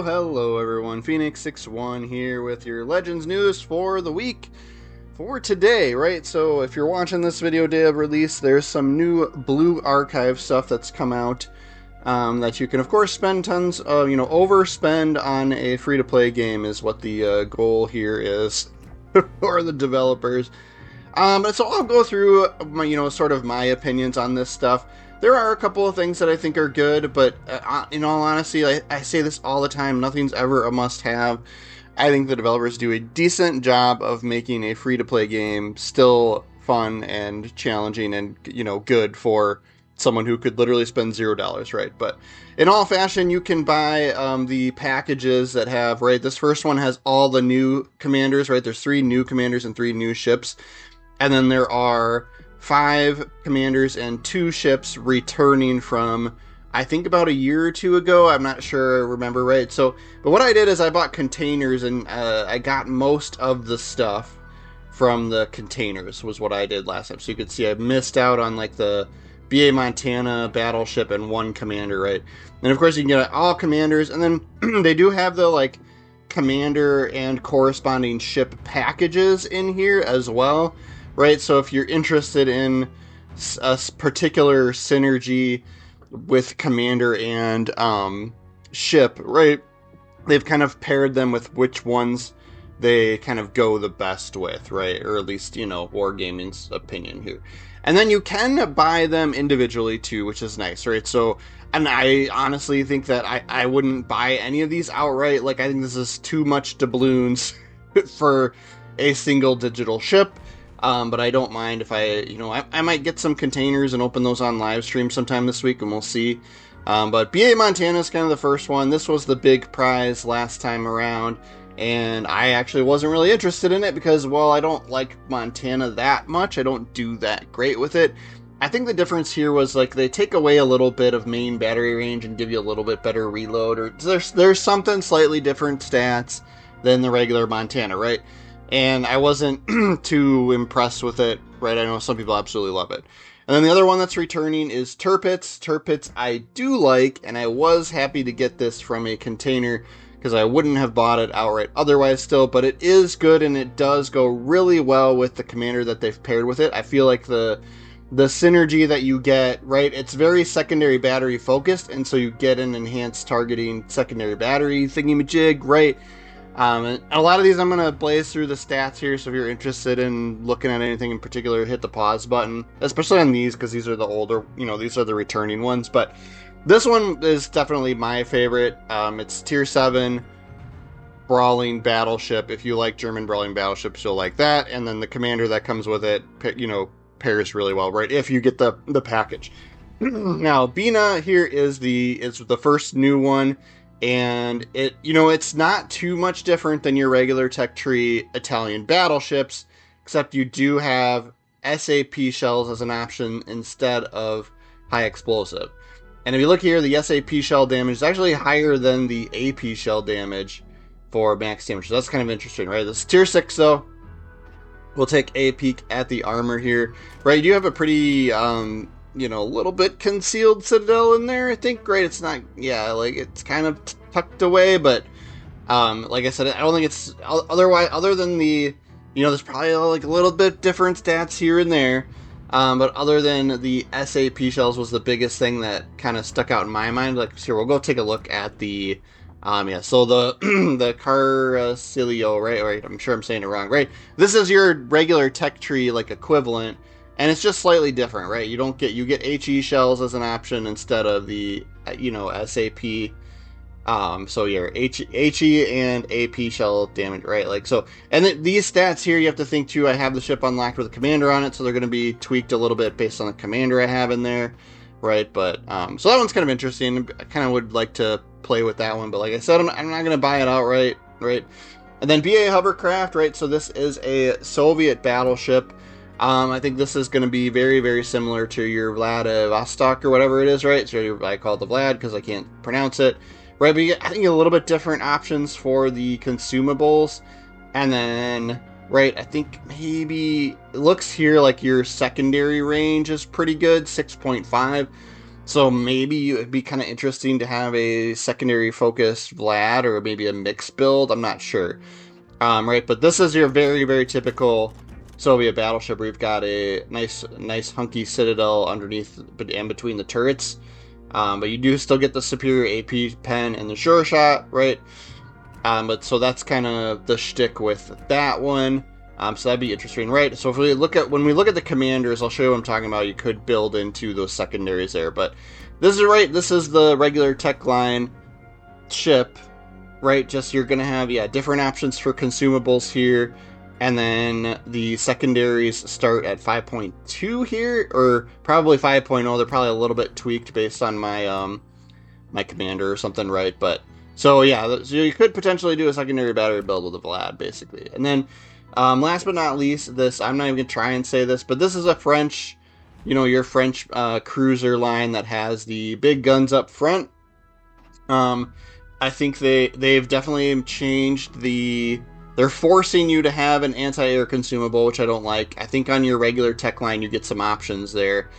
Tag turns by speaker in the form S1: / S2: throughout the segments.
S1: Hello everyone, Phoenix61 here with your Legends news for the week for today, right? So if you're watching this video day of release, there's some new Blue Archive stuff that's come out that you can of course spend tons of, overspend on a free-to-play game is what the goal here is for the developers. So I'll go through, sort of my opinions on this stuff. There are a couple of things that I think are good, but in all honesty, I say this all the time, nothing's ever a must-have. I think the developers do a decent job of making a free-to-play game still fun and challenging and, good for someone who could literally spend $0, right? But in all fashion, you can buy the packages that have, right, this first one has all the new commanders, right? There's 3 new commanders and 3 new ships. And then there are 5 commanders and 2 ships returning from, I think, about a year or 2 ago. I'm not sure I remember right. So, but what I did is I bought containers, and I got most of the stuff from the containers was what I did last time. So you could see I missed out on like the BA Montana battleship and 1 commander, right? And of course you can get all commanders, and then they do have the like commander and corresponding ship packages in here as well. Right, so if you're interested in a particular synergy with commander and ship, right, they've kind of paired them with which ones they kind of go the best with, right, or at least, Wargaming's opinion here. And then you can buy them individually too, which is nice, right? So, and I honestly think that I wouldn't buy any of these outright. Like, I think this is too much doubloons for a single digital ship. But I don't mind if I might get some containers and open those on live stream sometime this week, and we'll see. But BA Montana is kind of the first one. This was the big prize last time around, and I actually wasn't really interested in it because, well, I don't like Montana that much. I don't do that great with it. I think the difference here was, like, they take away a little bit of main battery range and give you a little bit better reload, or there's something slightly different stats than the regular Montana, right? And I wasn't too impressed with it, right? I know some people absolutely love it. And then the other one that's returning is Tirpitz. Tirpitz I do like, and I was happy to get this from a container because I wouldn't have bought it outright otherwise still, but it is good and it does go really well with the commander that they've paired with it. I feel like the synergy that you get, right, it's very secondary battery focused, and so you get an enhanced targeting secondary battery thingy-majig, right? And a lot of these I'm going to blaze through the stats here, so if you're interested in looking at anything in particular, hit the pause button, especially on these, because these are the older, these are the returning ones, but this one is definitely my favorite. It's Tier 7 Brawling Battleship. If you like German Brawling Battleships, you'll like that, and then the commander that comes with it, pairs really well, right, if you get the package. Now, Bina here is the first new one. And it's not too much different than your regular tech tree Italian battleships, except you do have SAP shells as an option instead of high explosive. And if you look here, the SAP shell damage is actually higher than the AP shell damage for max damage. So that's kind of interesting, right? This is Tier 6 though. We'll take a peek at the armor here, right? You do have a pretty a little bit concealed citadel in there, I think, right? It's not, it's kind of tucked away, but, like I said, I don't think it's, other than the, there's probably, like, a little bit different stats here and there, but other than the SAP shells was the biggest thing that kind of stuck out in my mind. Like, here, we'll go take a look at the, so the, the Carcilio, right, I'm sure I'm saying it wrong, right? This is your regular tech tree, like, equivalent. And it's just slightly different, right? You get HE shells as an option instead of the, SAP. So yeah, HE and AP shell damage, right? Like, so, and these stats here, you have to think too, I have the ship unlocked with a commander on it, so they're going to be tweaked a little bit based on the commander I have in there, right? But, so that one's kind of interesting. I kind of would like to play with that one, but like I said, I'm not going to buy it outright, right? And then BA Hovercraft, right? So this is a Soviet battleship. I think this is going to be very, very similar to your Vladivostok or whatever it is, right? So I call it the Vlad because I can't pronounce it, right? But I think a little bit different options for the consumables. And then, right, I think maybe it looks here like your secondary range is pretty good, 6.5. So maybe it'd be kind of interesting to have a secondary focused Vlad or maybe a mixed build. I'm not sure. Right, but this is your very, very typical Soviet battleship where you've got a nice hunky citadel underneath and between the turrets. But you do still get the superior AP pen and the sure shot, right? But so that's kind of the shtick with that one. So that'd be interesting, right? So if we look at, when we look at the commanders, I'll show you what I'm talking about. You could build into those secondaries there, but this is right. This is the regular tech line ship, right? Just you're gonna have different options for consumables here, and then the secondaries start at 5.2 here, or probably 5.0. They're probably a little bit tweaked based on my my commander or something, right? But so yeah, so you could potentially do a secondary battery build with a Vlad, basically, and then. Last but not least, this, I'm not even going to try and say this, but this is a French, your French cruiser line that has the big guns up front. I think they've definitely changed they're forcing you to have an anti-air consumable, which I don't like. I think on your regular tech line, you get some options there.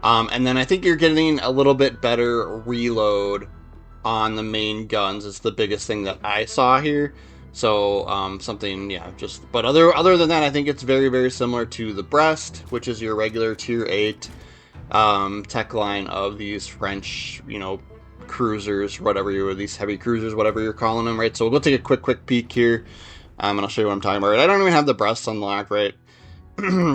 S1: And then I think you're getting a little bit better reload on the main guns. It's the biggest thing that I saw here. So, but other than that, I think it's very, very similar to the Brest, which is your regular tier 8 tech line of these French, cruisers, these heavy cruisers, whatever you're calling them, right? So we'll take a quick peek here, and I'll show you what I'm talking about. Right? I don't even have the Brest unlocked, right?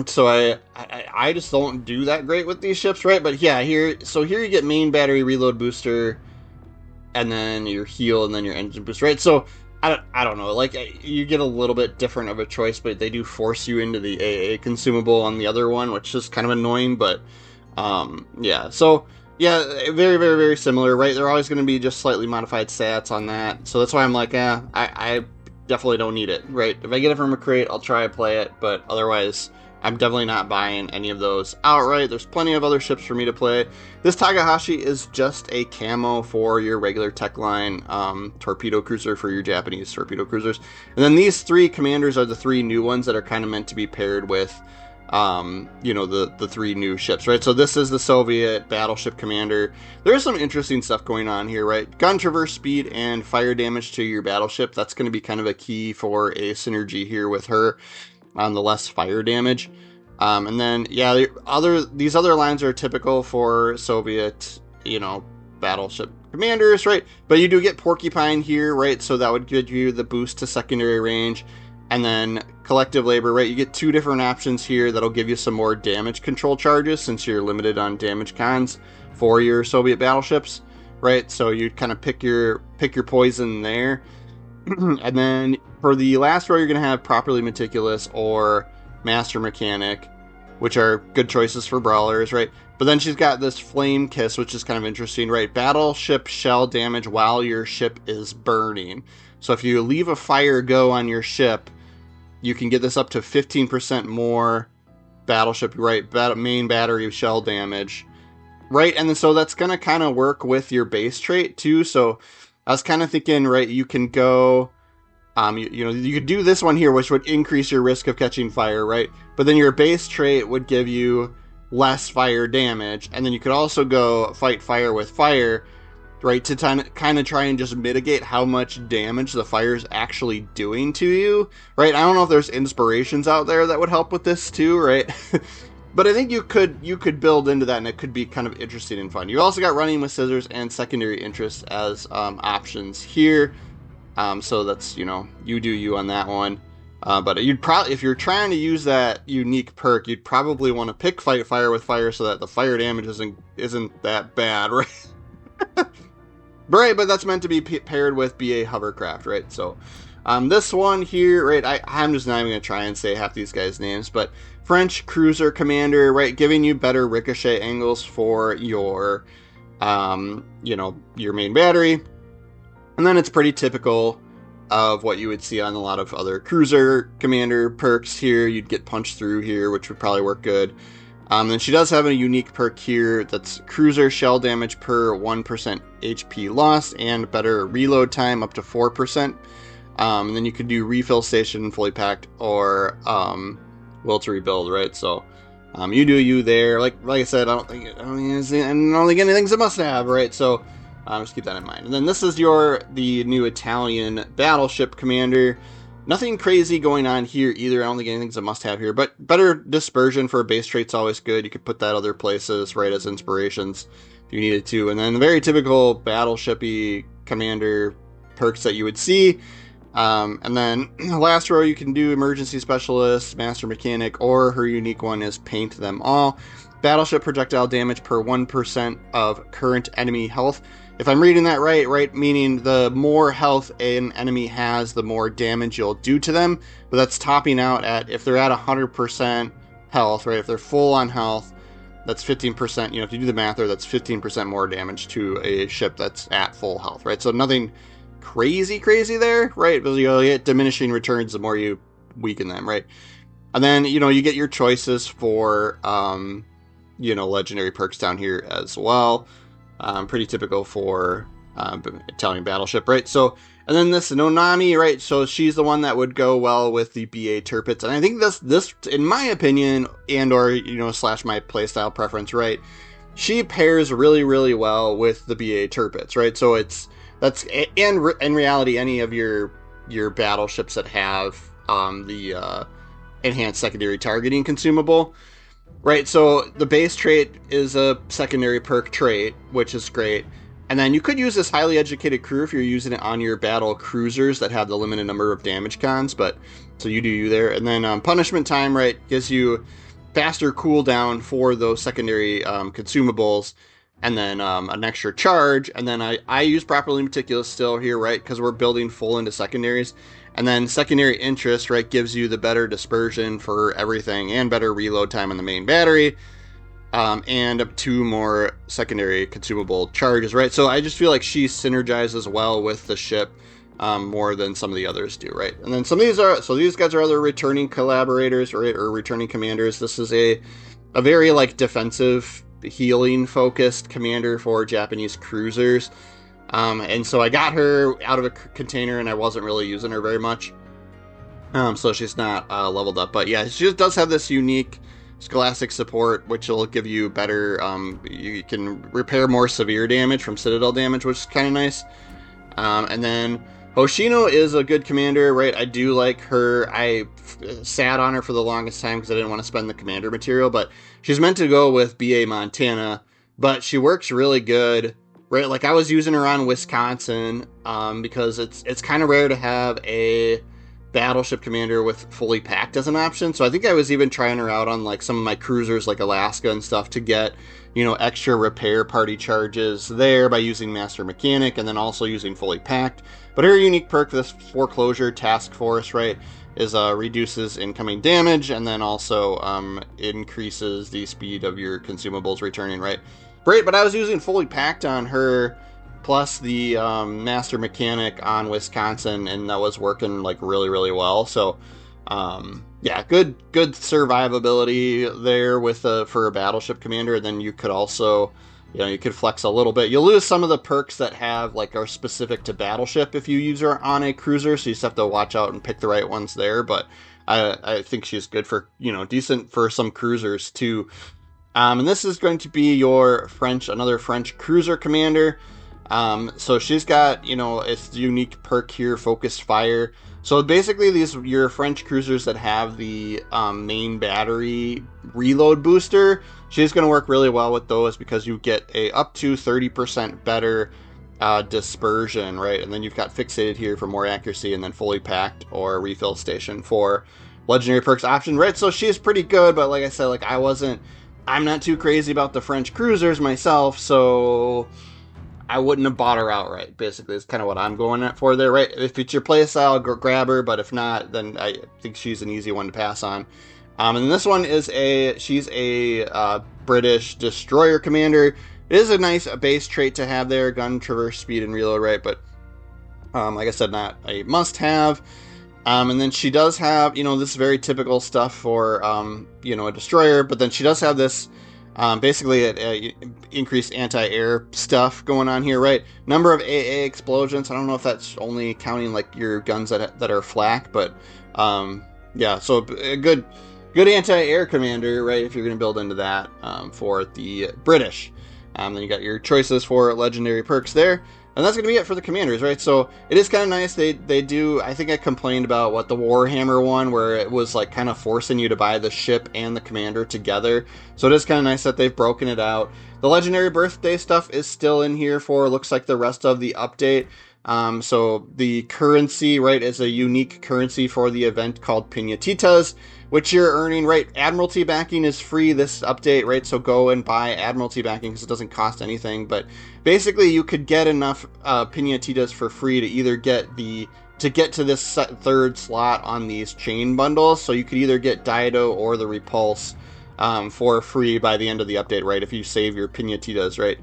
S1: So I just don't do that great with these ships, right? But yeah, here you get main battery reload booster, and then your heal, and then your engine boost, right? So I don't know, like, you get a little bit different of a choice, but they do force you into the AA consumable on the other one, which is kind of annoying, but, yeah, so, yeah, very, very, very similar, right? They're always going to be just slightly modified stats on that, so that's why I'm like, I definitely don't need it, right? If I get it from a crate, I'll try to play it, but otherwise, I'm definitely not buying any of those outright. There's plenty of other ships for me to play. This Takahashi is just a camo for your regular tech line torpedo cruiser for your Japanese torpedo cruisers. And then these three commanders are the three new ones that are kind of meant to be paired with, the three new ships, right? So this is the Soviet battleship commander. There's some interesting stuff going on here, right? Gun traverse speed and fire damage to your battleship. That's going to be kind of a key for a synergy here with her. On the less fire damage, and then these other lines are typical for Soviet, battleship commanders, right? But you do get Porcupine here, right? So that would give you the boost to secondary range, and then collective labor, right? You get two different options here that'll give you some more damage control charges since you're limited on damage cons for your Soviet battleships, right? So you kind of pick your poison there. And then for the last row, you're going to have Properly Meticulous or Master Mechanic, which are good choices for brawlers, right? But then she's got this Flame Kiss, which is kind of interesting, right? Battleship shell damage while your ship is burning. So if you leave a fire go on your ship, you can get this up to 15% more battleship, right? Main battery shell damage, right? And then, so that's going to kind of work with your base trait too. So I was kind of thinking, right, you can go, you could do this one here, which would increase your risk of catching fire, right? But then your base trait would give you less fire damage. And then you could also go fight fire with fire, right, to kind of try and just mitigate how much damage the fire is actually doing to you, right? I don't know if there's inspirations out there that would help with this too, right? But I think you could build into that, and it could be kind of interesting and fun. You also got Running with Scissors and Secondary Interest as options here. So that's, you do you on that one. But you'd probably, if you're trying to use that unique perk, you'd probably want to pick Fight Fire with Fire so that the fire damage isn't that bad, right? Right, but that's meant to be paired with BA Hovercraft, right? So this one here, right, I'm just not even going to try and say half these guys' names, but French Cruiser Commander, right, giving you better ricochet angles for your, your main battery. And then it's pretty typical of what you would see on a lot of other Cruiser Commander perks here. You'd get Punched Through here, which would probably work good. Then she does have a unique perk here that's Cruiser Shell Damage per 1% HP lost and better reload time up to 4%. And then you could do Refill Station, Fully Packed, or Will to Rebuild, right? So You do you there. Like I said, I don't think anything's a must-have, right? So just keep that in mind. And then this is the new Italian battleship commander. Nothing crazy going on here either. I don't think anything's a must-have here, but better dispersion for a base trait's always good. You could put that other places, right, as inspirations if you needed to. And then the very typical battleshipy commander perks that you would see. And then last row, you can do emergency specialist, master mechanic, or her unique one is paint them all. Battleship projectile damage per 1% of current enemy health. If I'm reading that right, meaning the more health an enemy has, the more damage you'll do to them. But that's topping out at, if they're at 100% health, right? If they're full on health, that's 15%. You know, if you do the math there, that's 15% more damage to a ship that's at full health, right? So nothing crazy there, right? Because you'll get diminishing returns the more you weaken them, right? And then, you know, you get your choices for, you know, legendary perks down here as well. Pretty typical for Italian battleship, right? So, and then this Nonami, right? So she's the one that would go well with the BA Tirpitz, and I think this, in my opinion, and or you know, / my playstyle preference, right? She pairs really well with the BA Tirpitz, right? So that's in reality, any of your battleships that have the enhanced secondary targeting consumable. Right, so the base trait is a secondary perk trait, which is great. And then you could use this highly educated crew if you're using it on your battle cruisers that have the limited number of damage cons, but so you do you there. And then punishment time, right, gives you faster cooldown for those secondary consumables, and then an extra charge. And then I use properly meticulous still here, right, because we're building full into secondaries. And then secondary interest, right, gives you the better dispersion for everything and better reload time on the main battery, and up 2 more secondary consumable charges, right? So I just feel like she synergizes well with the ship more than some of the others do, right? And then some of these guys are other returning collaborators, right, or returning commanders. This is a very like defensive healing focused commander for Japanese cruisers. And so I got her out of a container and I wasn't really using her very much. So she's not leveled up. But yeah, she just does have this unique scholastic support, which will give you better, you can repair more severe damage from citadel damage, which is kind of nice. And then Hoshino is a good commander, right? I do like her. I sat on her for the longest time because I didn't want to spend the commander material, but she's meant to go with BA Montana, but she works really good. Right, like I was using her on Wisconsin because it's kind of rare to have a battleship commander with fully packed as an option. So I think I was even trying her out on like some of my cruisers like Alaska and stuff to get, you know, extra repair party charges there by using Master Mechanic and then also using fully packed. But her unique perk, this Foreclosure Task Force, right, is reduces incoming damage and then also increases the speed of your consumables returning, right? Great, but I was using fully packed on her, plus the Master Mechanic on Wisconsin, and that was working like really well. So, yeah, good survivability there with for a battleship commander. And then you could also, you know, you could flex a little bit. You'll lose some of the perks that are specific to battleship if you use her on a cruiser. So you just have to watch out and pick the right ones there. But I think she's good for, you know, decent for some cruisers too. And this is going to be your another French cruiser commander. So she's got, you know, it's the unique perk here, Focused Fire. So basically your French cruisers that have the main battery reload booster, she's going to work really well with those because you get a up to 30% better dispersion, right? And then you've got Fixated here for more accuracy, and then Fully Packed or Refill Station for legendary perks option, right? So she's pretty good, but like I said, like I'm not too crazy about the French cruisers myself, so I wouldn't have bought her outright. Basically, is kind of what I'm going at for there, right? If it's your playstyle, grab her, but if not, then I think she's an easy one to pass on. And this one is she's a British destroyer commander. It is a nice base trait to have there, gun, traverse, speed, and reload, right? But like I said, not a must-have. And then she does have, you know, this very typical stuff for, you know, a destroyer, but then she does have this, basically a increased anti-air stuff going on here, right? Number of AA explosions. I don't know if that's only counting like your guns that are flak, but, yeah, so a good good anti-air commander, right? If you're going to build into that for the British. Then you got your choices for legendary perks there. And that's going to be it for the commanders, right? So it is kind of nice. They do, I think I complained about what the Warhammer one, where it was like kind of forcing you to buy the ship and the commander together. So it is kind of nice that they've broken it out. The legendary birthday stuff is still in here for, looks like, the rest of the update. So the currency, right, is a unique currency for the event called Pinatitas, which you're earning, right? Admiralty backing is free this update, right? So go and buy Admiralty backing because it doesn't cost anything. But basically, you could get enough Pinatitas for free to either get to get to this third slot on these chain bundles. So you could either get Dido or the Repulse for free by the end of the update, right? If you save your Pinatitas, right?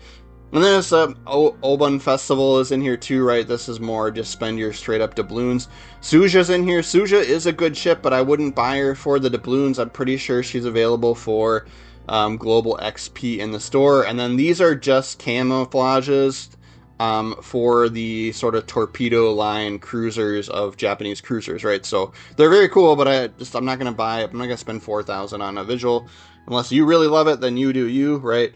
S1: And then this Oban Festival is in here too, right? This is more just spend your straight up doubloons. Suja's in here. Suja is a good ship, but I wouldn't buy her for the doubloons. I'm pretty sure she's available for global XP in the store. And then these are just camouflages for the sort of torpedo line cruisers of Japanese cruisers, right? So they're very cool, but I'm not going to buy it. I'm not going to spend 4,000 on a visual. Unless you really love it, then you do you, right?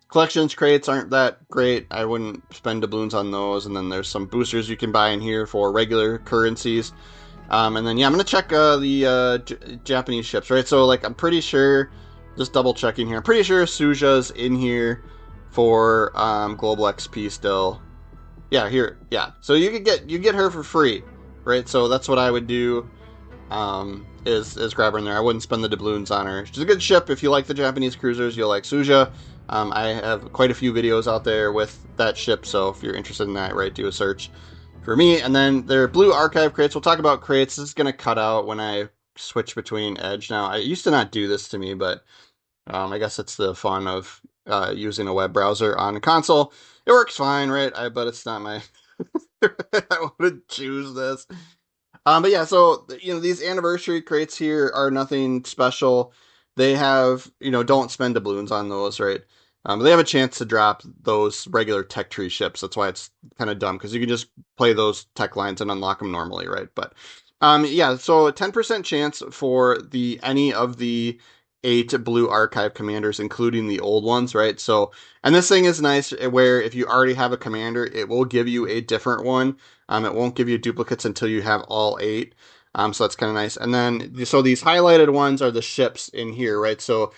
S1: Collections crates aren't that great. I wouldn't spend doubloons on those. And then there's some boosters you can buy in here for regular currencies. And then, yeah, I'm going to check the Japanese ships, right? So, like, I'm pretty sure, just double checking here, I'm pretty sure Suja's in here for global XP still. Yeah, here, yeah. So you get her for free, right? So that's what I would do, is grab her in there. I wouldn't spend the doubloons on her. She's a good ship. If you like the Japanese cruisers, you'll like Suja. I have quite a few videos out there with that ship, so if you're interested in that, right, do a search for me. And then their blue archive crates. We'll talk about crates. This is going to cut out when I switch between Edge. Now, I used to not do this to me, but I guess it's the fun of using a web browser on a console. It works fine, right? But it's not my... I wouldn't choose this. But yeah, so, these anniversary crates here are nothing special. They have, don't spend doubloons on those, right? They have a chance to drop those regular tech tree ships. That's why it's kind of dumb, because you can just play those tech lines and unlock them normally, right? But yeah, so a 10% chance for any of the 8 blue archive commanders, including the old ones, right? So, and this thing is nice where if you already have a commander, it will give you a different one. It won't give you duplicates until you have all 8. So that's kind of nice. And then, so these highlighted ones are the ships in here, right? So,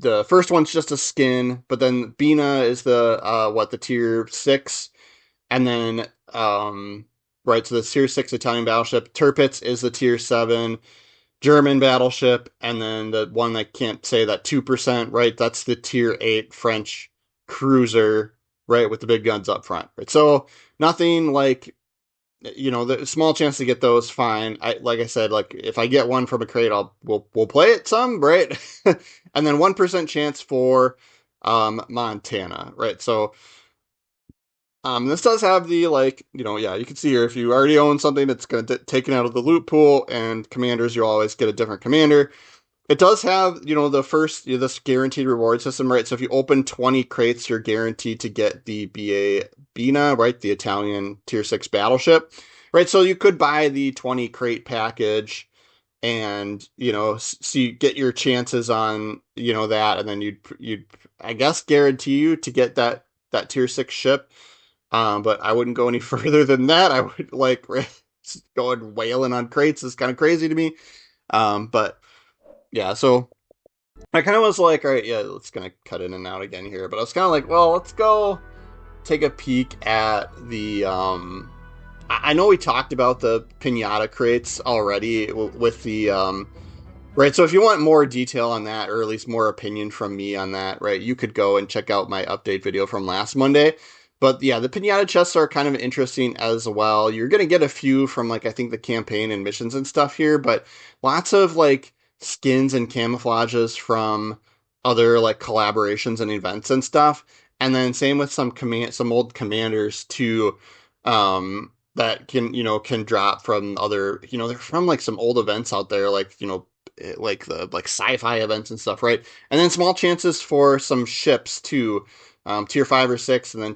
S1: the first one's just a skin, but then Bina is the tier 6. And then, right, so the tier 6 Italian battleship. Tirpitz is the tier 7 German battleship. And then the one I can't say, that 2%, right? That's the tier 8 French cruiser, right? With the big guns up front, right? So nothing like, the small chance to get those, fine. Like I said, like if I get one from a crate, we'll play it some, right? And then 1% chance for Montana, right? So this does have the, yeah, you can see here, if you already own something, it's going to take it out of the loot pool, and commanders, you'll always get a different commander. It does have, the first, this guaranteed reward system, right? So if you open 20 crates, you're guaranteed to get the Bina, right? The Italian tier 6 battleship, right? So you could buy the 20 crate package and, so you get your chances on, that, and then you'd, I guess, guarantee you to get that tier 6 ship. But I wouldn't go any further than that. I would going whaling on crates is kind of crazy to me. But yeah, so I kind of was like, all right, yeah, it's going to cut in and out again here. But I was kind of like, well, let's go take a peek at the, I know we talked about the Pinata crates already with the, right, so if you want more detail on that, or at least more opinion from me on that, right, you could go and check out my update video from last Monday. But yeah, the Pinata chests are kind of interesting as well. You're going to get a few from, I think the campaign and missions and stuff here, but lots of, skins and camouflages from other, collaborations and events and stuff. And then same with some old commanders too, that can drop from other, they're from, some old events out there, the sci-fi events and stuff, right? And then small chances for some ships too. Tier 5 or 6, and then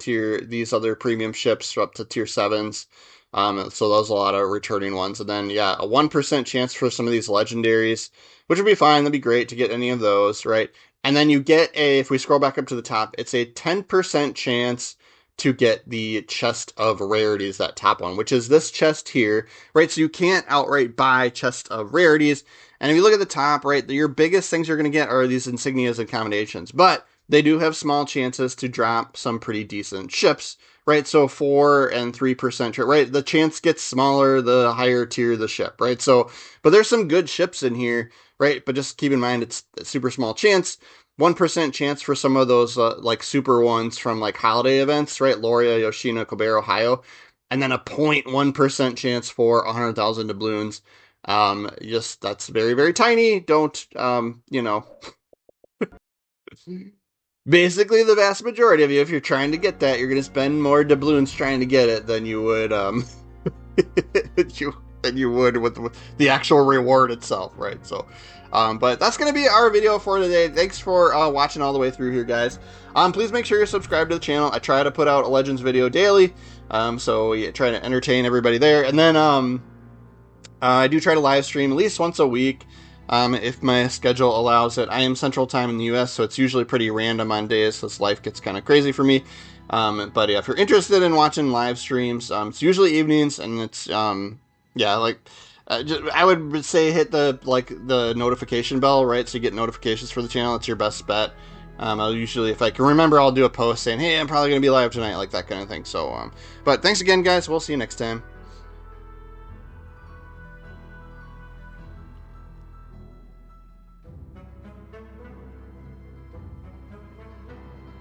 S1: these other premium ships up to tier 7s. So those are a lot of returning ones. And then, yeah, a 1% chance for some of these legendaries, which would be fine. That'd be great to get any of those, right? And then you get if we scroll back up to the top, it's a 10% chance to get the chest of rarities, that top one, which is this chest here, right? So you can't outright buy chest of rarities. And if you look at the top, right, your biggest things you're going to get are these insignias and commendations. But they do have small chances to drop some pretty decent ships, right? So 4 and 3%, right? The chance gets smaller the higher tier the ship, right? So, but there's some good ships in here, right? But just keep in mind it's a super small chance. 1% chance for some of those like super ones from like holiday events, right? Loria, Yoshino, Kobe, Ohio. And then a 0.1% chance for 100,000 doubloons. Just that's very, very tiny. Don't, you know, basically the vast majority of you, if you're trying to get that, you're going to spend more doubloons trying to get it than you would, than you would with the actual reward itself, right? So, but that's going to be our video for today. Thanks for watching all the way through here, guys. Please make sure you're subscribed to the channel. I try to put out a Legends video daily, so yeah, try to entertain everybody there. And then I do try to live stream at least once a week. If my schedule allows it. I am Central Time in the US, so it's usually pretty random on days. This life gets kind of crazy for me. But yeah, if you're interested in watching live streams, it's usually evenings, and it's yeah, like I would say hit the notification bell, right? So you get notifications for the channel. It's your best bet. I'll usually, if I can remember, I'll do a post saying, hey, I'm probably gonna be live tonight, like that kind of thing. So, but thanks again, guys. We'll see you next time.